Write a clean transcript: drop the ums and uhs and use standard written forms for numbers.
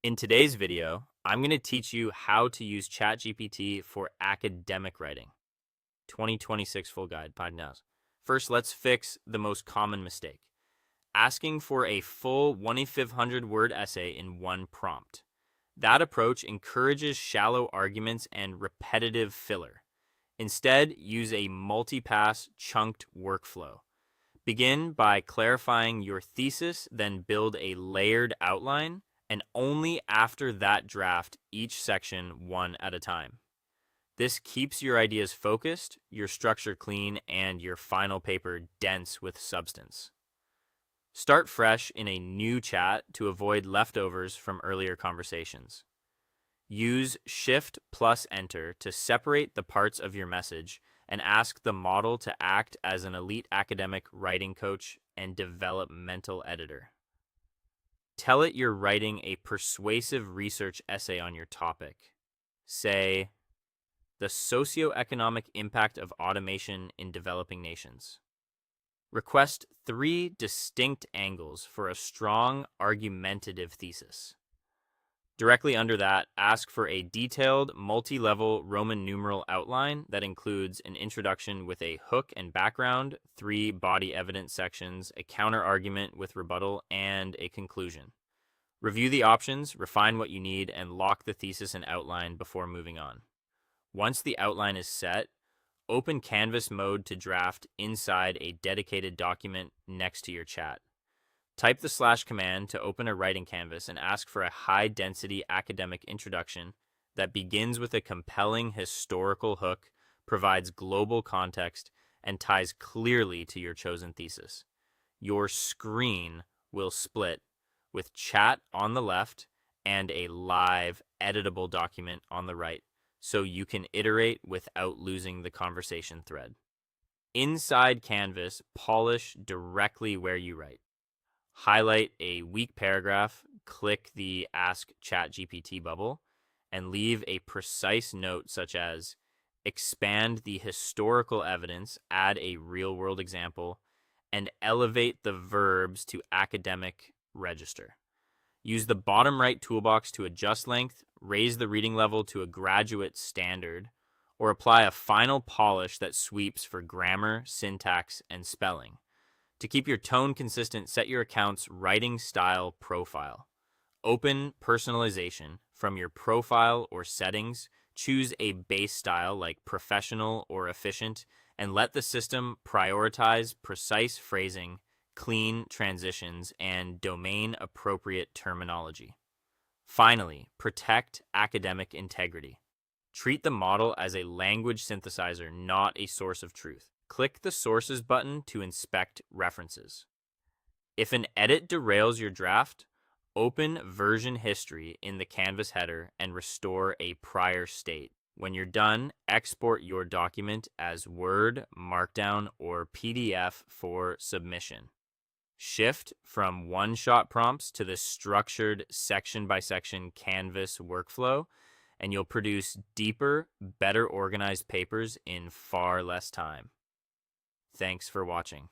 In today's video, I'm going to teach you how to use ChatGPT for academic writing. 2026 full guide, Pagnas. First, let's fix the most common mistake. Asking for a full 1,500 word essay in one prompt. That approach encourages shallow arguments and repetitive filler. Instead, use a multi-pass chunked workflow. Begin by clarifying your thesis, then build a layered outline, and only after that draft each section one at a time. This keeps your ideas focused, your structure clean, and your final paper dense with substance. Start fresh in a new chat to avoid leftovers from earlier conversations. Use Shift plus Enter to separate the parts of your message and ask the model to act as an elite academic writing coach and developmental editor. Tell it you're writing a persuasive research essay on your topic. Say, the socioeconomic impact of automation in developing nations. Request 3 distinct angles for a strong argumentative thesis. Directly under that, ask for a detailed, multi-level Roman numeral outline that includes an introduction with a hook and background, 3 body evidence sections, a counter-argument with rebuttal, and a conclusion. Review the options, refine what you need, and lock the thesis and outline before moving on. Once the outline is set, open Canvas mode to draft inside a dedicated document next to your chat. Type the / command to open a writing canvas and ask for a high-density academic introduction that begins with a compelling historical hook, provides global context, and ties clearly to your chosen thesis. Your screen will split with chat on the left and a live, editable document on the right, so you can iterate without losing the conversation thread. Inside Canvas, polish directly where you write. Highlight a weak paragraph, click the Ask ChatGPT bubble, and leave a precise note such as expand the historical evidence, add a real-world example, and elevate the verbs to academic register. Use the bottom right toolbox to adjust length, raise the reading level to a graduate standard, or apply a final polish that sweeps for grammar, syntax, and spelling. To keep your tone consistent, set your account's writing style profile. Open personalization from your profile or settings. Choose a base style like professional or efficient, and let the system prioritize precise phrasing, clean transitions, and domain-appropriate terminology. Finally, protect academic integrity. Treat the model as a language synthesizer, not a source of truth. Click the Sources button to inspect references. If an edit derails your draft, open version history in the Canvas header and restore a prior state. When you're done, export your document as Word, Markdown, or PDF for submission. Shift from one-shot prompts to the structured section-by-section Canvas workflow, and you'll produce deeper, better organized papers in far less time. Thanks for watching.